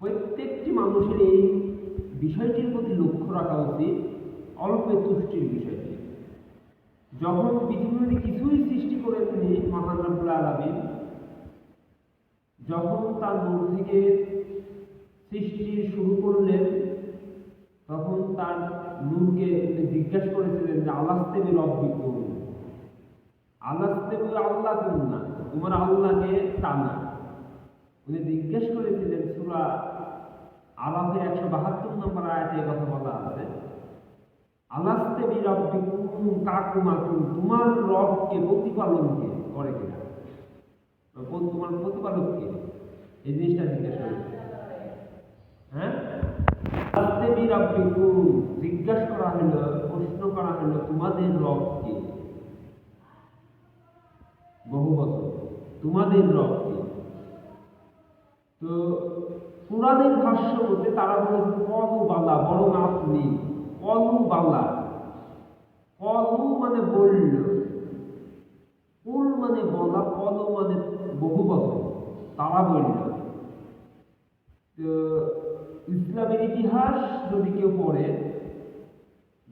প্রত্যেকটি মানুষের এই বিষয়টির প্রতি লক্ষ্য রাখা উচিত, অল্পে তুষ্টির বিষয়টি। যখন পৃথিবীতে কিছুই সৃষ্টি করেননি মহান রব্বুল আলামিন, যখন তার মন থেকে সৃষ্টি শুরু করলেন, তখন তার নূরকে জিজ্ঞাসা করেছিলেন যে আলাস্তে বি রব্বিকুম, আলাস্তে বি আল্লাহ কোন না, তোমার আল্লাহকে টানা। উনি জিজ্ঞেস করেছিলেন। সূরা আরাফের 172 নম্বর আয়াতে কথা বলা আছে, আলাস্তে বি রব্বিকুম কাকুমাকুম, তোমার রবকে, প্রতিপালনকে করে কিনা, তোমার প্রতিপালককে, এই জিনিসটা জিজ্ঞাসা করেছে। হ্যাঁ, আলাস্তে বি রব্বিকুম, জিজ্ঞাসা করা হলো, প্রশ্ন করা হলো তোমাদের রবকে, বহু বছর তোমাদের রবকে। তো কোরআনের ভাষ্য মতে তারা বলেছে কলু বালা, বরং আপনি। কলু বালা, কলু মানে বলল, কুল মানে বলা, কলু মানে বহু বছর তারা বলল। তো ইসলামের ইতিহাস যদি কেউ পড়ে,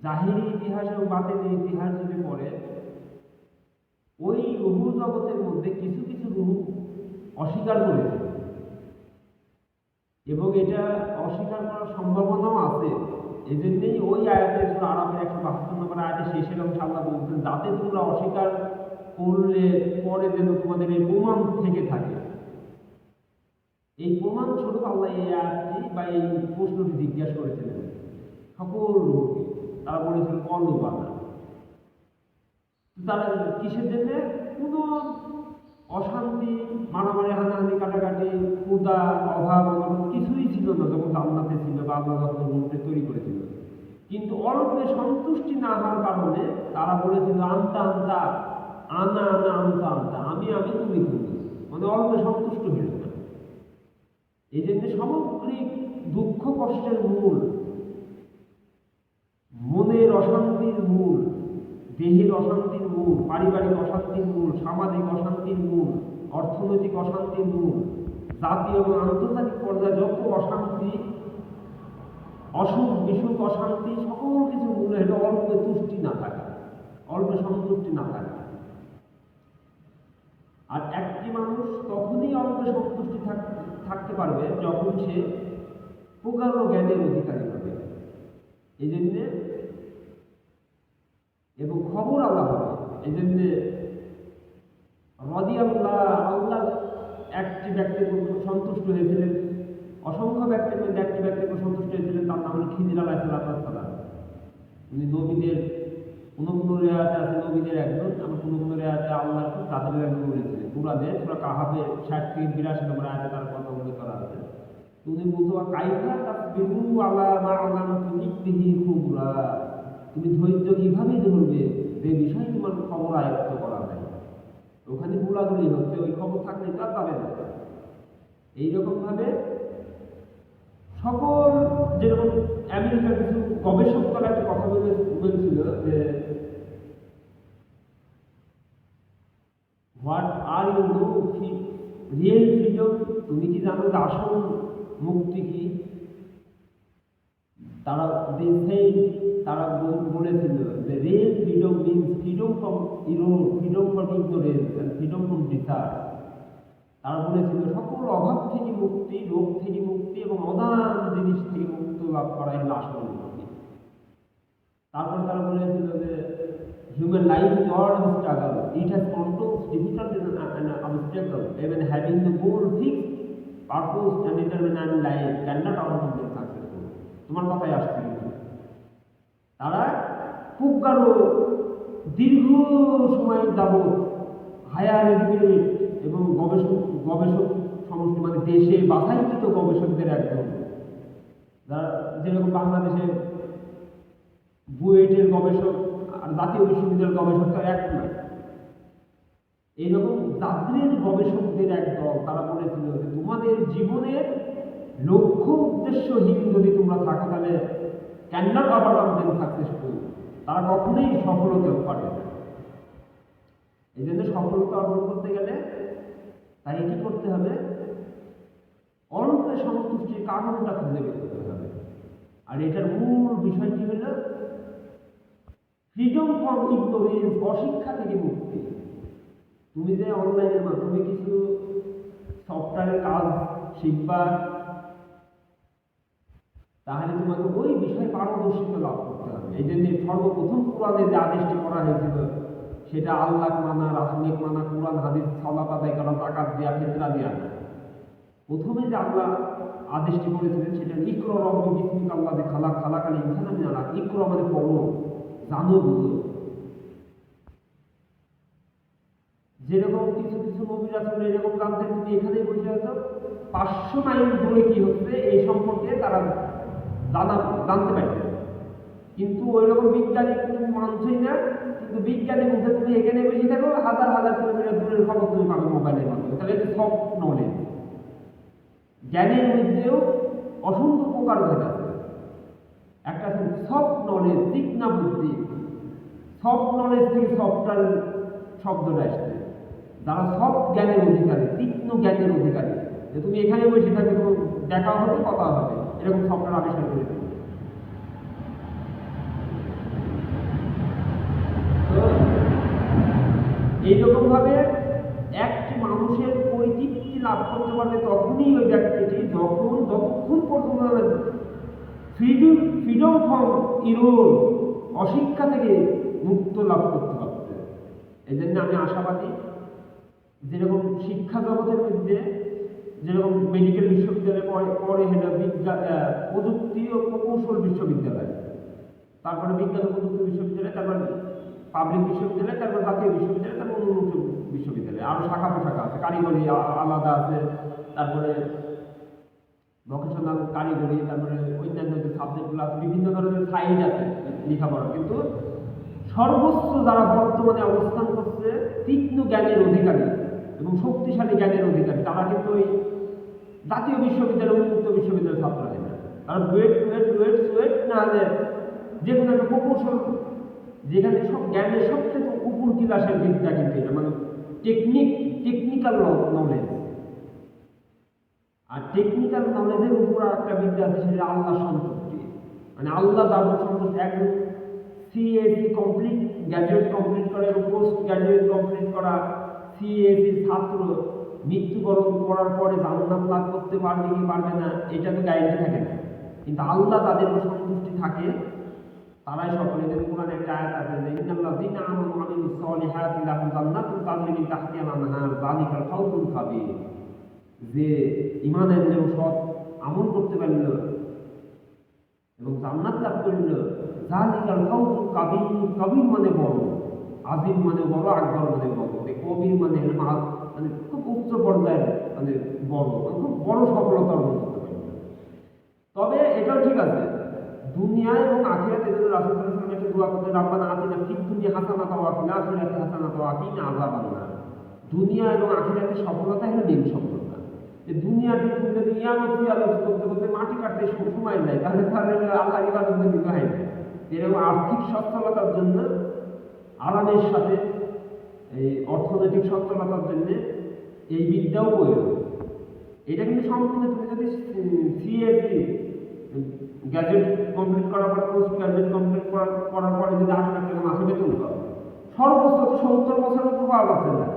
জাহিরি ইতিহাস এবং বাতিলের ইতিহাস যদি পড়ে, ওই রুহ জগতের মধ্যে কিছু কিছু রুহ অস্বীকার করেছে, এবং এটা অস্বীকার করার সম্ভাবনাও আছে। এই জন্যই ওই আয়াতের সূরা আরাফের 172 নম্বর আয়াতে শেষের অংশে আল্লাহ বলছেন, যাতে তোমরা অস্বীকার করলে পরে যেন তোমাদের এই প্রমাণ থেকে থাকে। এই প্রমাণ স্বরূপ আল্লাহ এই আয়াতটি বা এই প্রশ্নটি জিজ্ঞাসা করেছিলেন সকল রূপকে। তারা বলেছিল কলু বানা। তারা কিসের জন্য? কোনো অশান্তি, মারামারি, হানাহানি, কাটাকাটি, ক্ষুধা, অভাব, কিছুই ছিল না যখন জান্নাতে ছিল বা আল্লাহ যখন রূপে তৈরি করেছিল। কিন্তু অল্পে সন্তুষ্টি না হওয়ার কারণে তারা বলেছিল আন্তা আন্তা, আনা আনা, আন্তা আন্তা, আমি আমি, তুমি তুমি, মানে অল্পে সন্তুষ্ট হইল না। এই জন্য সামগ্রিক দুঃখ কষ্টের মূল, মনের অশান্তির মূল, দেহের অশান্তির মূল, পারিবারিক অশান্তির মূল, সামাজিক অশান্তির মূল, অর্থনৈতিক অশান্তির মূল, জাতীয় এবং আন্তর্জাতিক পর্যায়ে যত অশান্তি, অসুখ বিসুখ, অশান্তি, সকল কিছু মূল হলো অল্পে তুষ্টি না থাকা, অল্পে সন্তুষ্টি না থাকা। আর একটি মানুষ তখনই অল্পে সন্তুষ্টি থাকতে পারবে যখন সে প্রগাঢ় জ্ঞানের অধিকারী হবে। এই জন্যে এবং খবর আল্লাহ হবে। এই জন্যে রাদিয়াল্লাহ, আল্লাহ একটি ব্যক্তির সন্তুষ্ট হয়েছিলেন, অসংখ্য ব্যক্তির মধ্যে একটি ব্যক্তির সন্তুষ্ট হয়েছিলেন, তার নাম হল খিজির আলাইহিস সালাম। উনি নবীদের কোনো কোনো রেয়াতে আছে নবীদের একজন, আমার কোনো কোনো রেয়াতে আল্লাহর খুব কাছের একজন বলেছিলেন। কুরআনে সূরা কাহাফের 60 থেকে 82 নম্বর আয়াতে তার কথা উল্লেখ করা আছে। উনি বলতো কাইফা তাসবিরু আলা মা আলামতু ইকতিহি খুবরা, তুমি ধৈর্য কিভাবে ধরবে যে বিষয় তোমার খবর আয়ত্ত করা যায়। ওখানে গোলাগুলি হচ্ছে, ওই খবর থাকলে তা পাবে না। এইরকম ভাবে সকল, যেরকম আমেরিকার কিছু গবেষক তারা একটা কথা বলেছিল যে what are you know real freedom, তুমি কি জানো যে আসল মুক্তি কি? তারা তারা বলেছিল যে real freedom means freedom from error, freedom from ignorance and freedom from desire. তারা বলেছিল সকল অভাব থেকে মুক্তি, রোগ থেকে মুক্তি এবং অদান জিনিস থেকে মুক্ত লাভ করা হল আসল মুক্তি। তারপর তারা বলেছিল যে human life is all in struggle, it has controls, difficulties and obstacles, even having the goal fixed, purpose and determined life cannot outcome be successful. তোমার কথাই আসছে। তারা খুব গাঢ় দীর্ঘ সময় যাবৎ হায়ার এডুকেটেড এবং গবেষক সমষ্টি, মানে দেশে বাছাইকৃত গবেষকদের একজন, যারা যেরকম বাংলাদেশে বুয়েটের গবেষক আর জাতীয় বিশ্ববিদ্যালয়ের গবেষক তো এক নয়, এইরকম জাতীয় গবেষকদের এক দল। তারা বলেছিল যে তোমাদের জীবনের লক্ষ্য উদ্দেশ্যহীন যদি তোমরা থাকো তাহলে ক্যাননট ওভারকাম দেম সাকসেসফুল, তারা কখনোই সফল হতে পারবে না। এই জন্য সফলতা অর্জন করতে গেলে তাই কি করতে হবে? অল্পে সন্তুষ্টির কারণটা খুঁজে বের করতে হবে। আর এটার মূল বিষয়টি হল ফ্রিডম ফ্রম ইগনোরেন্স, অশিক্ষা থেকে মুক্তি। তুমি যে অনলাইনের মাধ্যমে কিছু সফটওয়্যারের কাজ শিখবা, তাহলে তোমাকে ওই বিষয়ে পারদর্শিতা লাভ করতে হবে। এই জন্য সর্বপ্রথম কোরআনে যে আদেশটি করা হয়েছিল সেটা আল্লাহ মানা, রাসূলের মানা, কোরআন হাদিস, সালাত আদায় করা, যাকাত দেওয়া, ফিতরা দেওয়া। প্রথমে যে আল্লাহ আদেশটি করেছিলেন সেটা ইকরা রব্বি বিসমিকা আল্লাযী খালাক, খালাকাল ইনসানা মিন আলাক। ইকরা মানে পড়ো, জানো, বুঝো। যেরকম কিছু কিছু নবী রাসূল এরকম জানতেন, তুমি এখানে বসে আছো, 500 মাইল দূরে কি হচ্ছে এই সম্পর্কে তারা জানতে পারতেন। কিন্তু ওই রকম বিজ্ঞানী তুমি মানছই না, কিন্তু বিজ্ঞানী বলছে তুমি এখানে বসে থাকো, হাজার হাজার কিলোমিটার দূরের খবর তুমি পাবে মোবাইলের মাধ্যমে। তাহলে এটা সব নলেজ। জ্ঞানের মধ্যেও অসংখ্য প্রকার ভেদ আছে। একটা আছে সফট নলেজ, তীক্ষ্ণ বুদ্ধি। সফট নলেজ থেকে সফটওয়্যার শব্দটা আসছে। যারা সফট জ্ঞানের অধিকারী, তীক্ষ্ণ জ্ঞানের অধিকারী, যে তুমি এখানে বসে থাকবে, দেখা হবে, কথা হবে, এরকম সফটওয়্যার আবিষ্কার করে দিবে। এইরকম ভাবে একটি মানুষের পরিতৃপ্তি লাভ করতে পারবে তখনই ওই ব্যক্তিটি যতক্ষণ পর্যন্ত ফ্রিডম ফ্রম ইরোর, অশিক্ষা থেকে মুক্ত লাভ করতে পারছে। এই জন্য আমি আশাবাদী, যেরকম শিক্ষা জগতের মধ্যে যেরকম মেডিকেল বিশ্ববিদ্যালয় পরে হলো বিজ্ঞান, প্রযুক্তি ও প্রকৌশল বিশ্ববিদ্যালয়, তারপরে বিজ্ঞান ও প্রযুক্তি বিশ্ববিদ্যালয়, তারপর পাবলিক বিশ্ববিদ্যালয়, তারপর জাতীয় বিশ্ববিদ্যালয়, তারপর উন্মুক্ত বিশ্ববিদ্যালয়, আরো শাখা পোশাখা আছে, কারিগরি আলাদা আছে, তারপরে ভোকেশনাল কারিগরি, তারপরে অন্যান্য যে সাবজেক্টগুলো আছে, বিভিন্ন ধরনের সাইড আছে লেখাপড়া। কিন্তু সর্বোচ্চ যারা বর্তমানে অবস্থান করছে তীক্ষ্ণ জ্ঞানের অধিকারী এবং শক্তিশালী জ্ঞানের অধিকারী, তারা কিন্তু ওই জাতীয় বিশ্ববিদ্যালয়, উন্মুক্ত বিশ্ববিদ্যালয়ের ছাত্র হয় না। কারণ ওয়েট না হলে যে কোনো একটা প্রকৌশল, যেখানে সব জ্ঞানের সবচেয়ে উপর ক্লাসের বিদ্যা, কিন্তু এটা মানে টেকনিক্যাল নলেজ। আর টেকনিক্যাল নলেজের উপর একটা বিদ্যা আছে, সেটা আল্লাহ সন্তুষ্টি। মানে আল্লাহ তার সন্তুষ্টি। একজন সিএসি কমপ্লিট, গ্র্যাজুয়েট কমপ্লিট করে এবং পোস্ট গ্র্যাজুয়েট কমপ্লিট করা সিএসি ছাত্র মৃত্যুবরণ করার পরে জান্নাত লাভ করতে পারবে কি পারবে না, এটা তো গ্যারান্টি থাকে না। কিন্তু আল্লাহ তাদের সন্তুষ্টি থাকে, তারাই সকলে। যে কোরআনে একটা আয়াত আছে যে ইন্নাল্লাযীনা আমানু ওয়া আমিলুস সলিহাতি লাহুম জান্নাতুন তাজরি মিন তাহতিহাল আনহার যালিকাল ফাওজুল কাবীর। যে ঈমান আনলো, সৎ আমল করতে পারল এবং জান্নাত লাভ করল, যালিকাল ফাওজুল কাবীর। কাবীর মানে বড়, আজিম মানে বড়, আকবর মানে বড়, কবির মানে মানে খুব উচ্চ পর্যায়ের, মানে বড়, খুব বড় সফলতা অর্জন করতে পারল। তবে এটাও ঠিক আছে, দুনিয়া এবং আখিরাতে যেন রাসূল সাল্লাল্লাহু আলাইহি ওয়াসাল্লাম একটা দোয়া করতেন, রাব্বানা আতিনা ফিদ দুনিয়া হাসানাতাও ওয়া ফিল আখিরাতি হাসানাতাও ওয়া কিনা আযাবান নার। দুনিয়া এবং আখিরাতে সফলতা হলো মেন সফলতা। যে দুনিয়াতে তুমি যদি ইয়ামত করতে করতে মাটি কাটতে সময় যায়, তাহলে আল্লাহর ইবাদত করতে হয় না। এরকম আর্থিক সচ্ছলতার জন্য, আরামের সাথে এই অর্থনৈতিক সচ্ছলতার জন্য এই বিদ্যাও প্রয়োজন। এটা কিন্তু সম্পূর্ণ তুমি যদি সিএসি গ্র্যাজুয়েট কমপ্লিট করার পরে, পোস্ট গ্র্যাজুয়েট কমপ্লিট করার পরে যদি 8 লাখ টাকা মাসে বেতন পাও, সর্বোচ্চ তো 70 বছরের উপর পাওয়া যাচ্ছে না।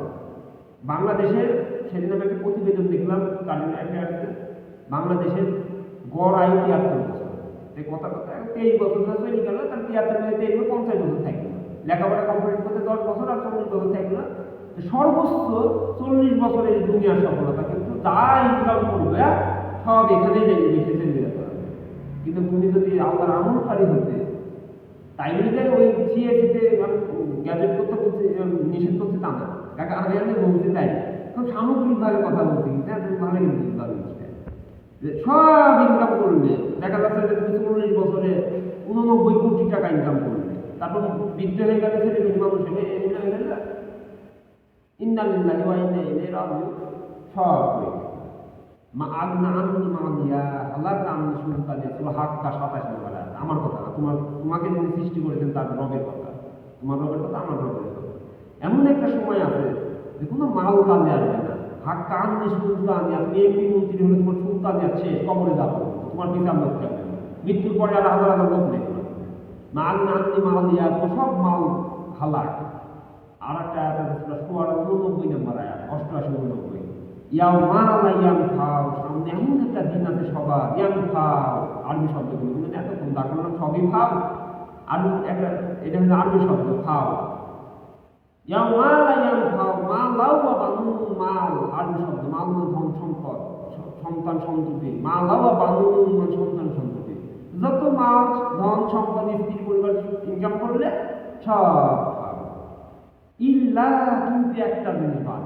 বাংলাদেশের সেদিন আমি একটা প্রতিবেদন দেখলাম, কারেন্ট অ্যাফেয়ার্সে, বাংলাদেশের গড় আয়ু 73 বছর। এই কথা 23 বছর ধরে চলে গেল, তার 73 50 বছর থাকলো। লেখাপড়া কমপ্লিট করতে 10 বছর আর 40 বছর থাকলো। সর্বোচ্চ 40 বছরের দুনিয়ার সফলতা। কিন্তু যা ইনকাম করবে সব এখানেই বেশি চলে যেতে হবে। কিন্তু তুমি যদি আল্লাহর আমলকারী হতে, তাই বলে ওই সিএসিতে গ্যাজেট করতে বলছে, নিষেধ করছে তা না। কাকা আমি বলতে চাই, খুব সামগ্রিকভাবে কথা বলছি, হ্যাঁ, তুমি ভালো কিন্তু বুঝতে পারবে। সব ইনকাম করলে দেখা যাচ্ছে যে তুমি 40 বছরে 89 কোটি টাকা ইনকাম করলে, তারপর বৃদ্ধ হয়ে গেলে ছেলে মেয়ে মানুষ হয়ে গেলে ইন্না লিল্লাহি ওয়া ইন্না ইলাইহি রাজিউন, সব হয়ে গেল। মা আগনা আননি মালিয়া হালাকা আননি সুলতানিয়া, সূরা হাক্কা 27 নম্বর আয়াত। আমার কথা না, তোমাকে যিনি সৃষ্টি করেছেন তার রবের কথা। তোমার রবের কথা, আমার রবের কথা। এমন একটা সময় আছে যে কোনো মাল কাজে আসবে না, হাক্কা আননি সুলতানিয়া, তুমি এমপি মন্ত্রী হলে তোমার সুলতানিয়া শেষ, কবরে যাবো, তোমার বিচার লোক থাকবে না। মৃত্যুর পরে আর হাজার হাজার লোক নেই। মাল নান্নি মাল দিয়া সব মাল হালাক। আর একটা আয়াত আছে সূরা শুআরা 89 নম্বর আয়াত, 88 89। ইয়াও মালা ইয়াম ফাও, সামনে এমন একটা দিন আছে সবার, ইয়াম ফাও আরবি শব্দ, কিন্তু এতক্ষণ ডাকলাম সবই ফাও, আর একটা এটা হচ্ছে আরবি শব্দ ফাও। ইয়াও মালা ইয়াম ফাও, মালাও বা বানুন, মাল আরবি শব্দ, মাল মানে ধন সম্পদ, সন্তান সন্ততি, মালাও বা বানুন মানে সন্তান সন্ততি। যত মাল ধন সম্পদ স্ত্রী পরিবার ইনকাম করলে সব ইল্লা, কিন্তু একটা জিনিস বাদ,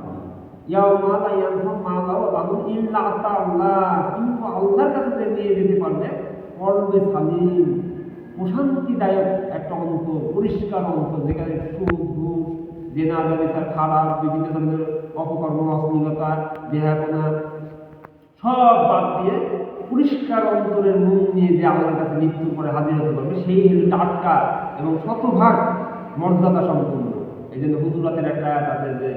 ইয়াউমা লা ইয়ানফাউ মালু ওয়া বানুন ইল্লা আল্লাহ, কিন্তু আল্লাহর কাছে নিয়ে যেতে পারবে কলবে সালিম, প্রশান্তিদায়ক একটা অন্তর, পরিষ্কার অন্তর, যেখানে সুদ ঘুষ জেনা ব্যবচার খারাপ বিভিন্ন ধরনের অপকর্ম অশ্লীলতা দেহাপনা সব বাদ দিয়ে পরিষ্কার অন্তরের মন নিয়ে যে আল্লাহর কাছে মৃত্যুর পরে হাজির হতে পারবে, সেই হলো টাটকা এবং শতভাগ মর্যাদা সম্পন্ন। এই জন্য হুজুরাতের একটা আয়াত আছে যে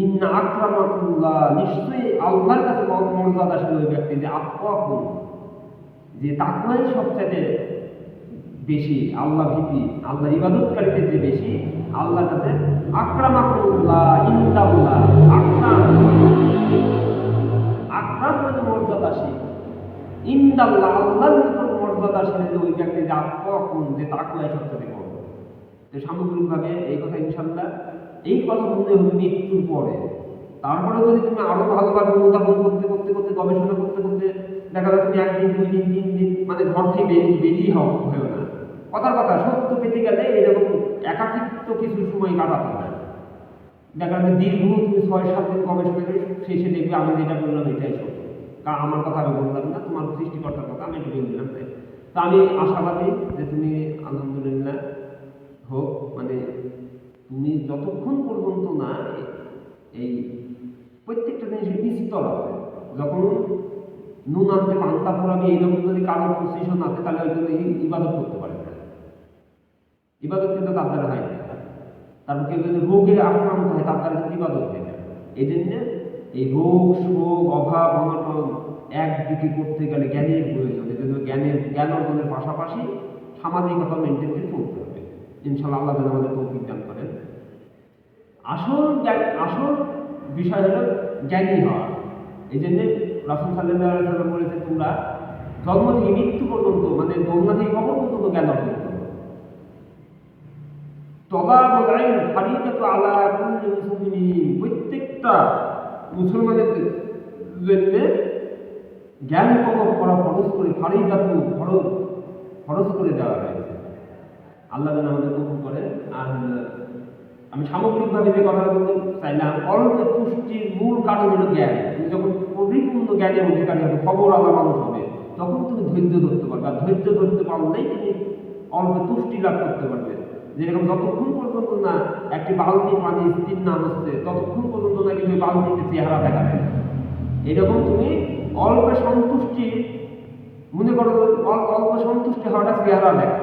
ইন্না আকরামাকুল্লাহ, নিশ্চয়ই আল্লাহর কাছে মর্যাদাশীল ওই ব্যক্তি যে আতকাকুম, যে তাকওয়াই সবচেয়ে বেশি, আল্লাহ ভীতি আল্লাহ ইবাদতকারীদের যে বেশি আল্লাহর কাছে। আকরামাকুল্লাহ ইনদাল্লাহ, আকরাম আকরাম মানে মর্যাদাশীল, ইনদাল্লাহ আল্লাহর নিকট মর্যাদাশীল যে ওই ব্যক্তি যে আতকাকুম, যে তাকওয়াই সবচেয়ে বড়। তো সামগ্রিকভাবে এই কথা ইনশাআল্লাহ, এই কথা মনে হবে মৃত্যুর পরে। তারপরে যদি তুমি আরো ভালোভাবে অনুধাবন করতে করতে করতে গবেষণা করতে করতে দেখা যায় তুমি একদিন 2 দিন 3 দিন মানে ঘর থেকে বেরিয়ে হয়েও না। কথার কথা, সত্য পেতে গেলে এরকম একাকিত্ব কিছু সময় কাটাতে হয়। দেখা যায় দীর্ঘ তুমি 6-7 দিন গবেষণা করে শেষে দেখবে আমি যেটা বললাম এটাই সত্য। কারণ আমার কথা আমি বললাম না, তোমার সৃষ্টিকর্তার কথা আমি একটু বললাম। তা আমি আশাবাদী যে তুমি আলহামদুলিল্লাহ হোক, মানে তুমি যতক্ষণ পর্যন্ত না এই প্রত্যেকটা জিনিসের বিস্তর আছে, যখন নুন আনতে পান্তা ফোরাবি এইরকম যদি কারো পজিশন আছে, তাহলে ওই জন্য ইবাদত করতে পারে না। ইবাদত কিন্তু তার দ্বারা হয় না। তারপর কেউ যদি রোগে আক্রান্ত হয়, তার দ্বারা কিন্তু ইবাদত হয় না। এই জন্য এই রোগ শোক অভাব অনটন একদিকে করতে গেলে জ্ঞানের প্রয়োজন। এই জন্য জ্ঞান অর্জনের পাশাপাশি সামাজিকতা মেনটেন করে চলতে হবে। ইনশাআল্লাহ আল্লাহ যেন আমাদের তৌফিক দান করেন। আসল বিষয় হলো জ্ঞানী হওয়া। এই জন্য রাসূল সাল্লাল্লাহু আলাইহি ওয়াসাল্লাম বলেছেন, তোমরা জন্ম থেকে মৃত্যু পর্যন্ত, মানে দোলনা থেকে কবর পর্যন্ত জ্ঞান অর্জন করো। তলাবুল ইলম ফারিদাতু আলা কুল্লি মুসলিমিন, প্রত্যেকটা মুসলমানের জন্য জ্ঞান তলব করা ফরজ করে, ফারিদাতু ফরজ করে দেওয়া হয়েছে। আল্লাহ যেন আমাদের কবুল করেন। আর আমি সামগ্রিকভাবে যে কথাটা বলতে চাইলাম, অল্প পুষ্টির মূল কারণ হলো জ্ঞান। তুমি যখন পরিপূর্ণ জ্ঞানের অধিকারী হবে, খবর আলা মানুষ হবে, তখন তুমি ধৈর্য ধরতে পারবে। আর ধৈর্য ধরতে পারলেই তুমি অল্প তুষ্টি লাভ করতে পারবে। যেরকম যতক্ষণ পর্যন্ত না একটি বালতি পানি স্থির না হচ্ছে, ততক্ষণ পর্যন্ত না কিন্তু বালতিতে চেহারা দেখা যায়। এরকম তুমি অল্প সন্তুষ্টি মনে করো, অল্প সন্তুষ্টি হওয়াটা চেহারা দেখা।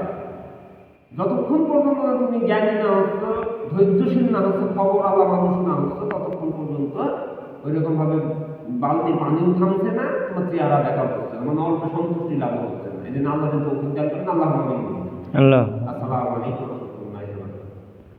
যতক্ষণ পর্যন্ত না তুমি জ্ঞানী না হচ্ছ, ধৈর্যশীল না হচ্ছে, খবর আলা মানুষ না হচ্ছে, ততক্ষণ পর্যন্ত ওই রকম ভাবে বালতি পানিও থামছে না, তোমার চেহারা দেখা হচ্ছে না, মানে অল্প সন্তুষ্টি লাভ হচ্ছে না। এই জন্য আল্লাহ তৌফিক দান করেন। আল্লাহ আসসালামু আলাইকুম।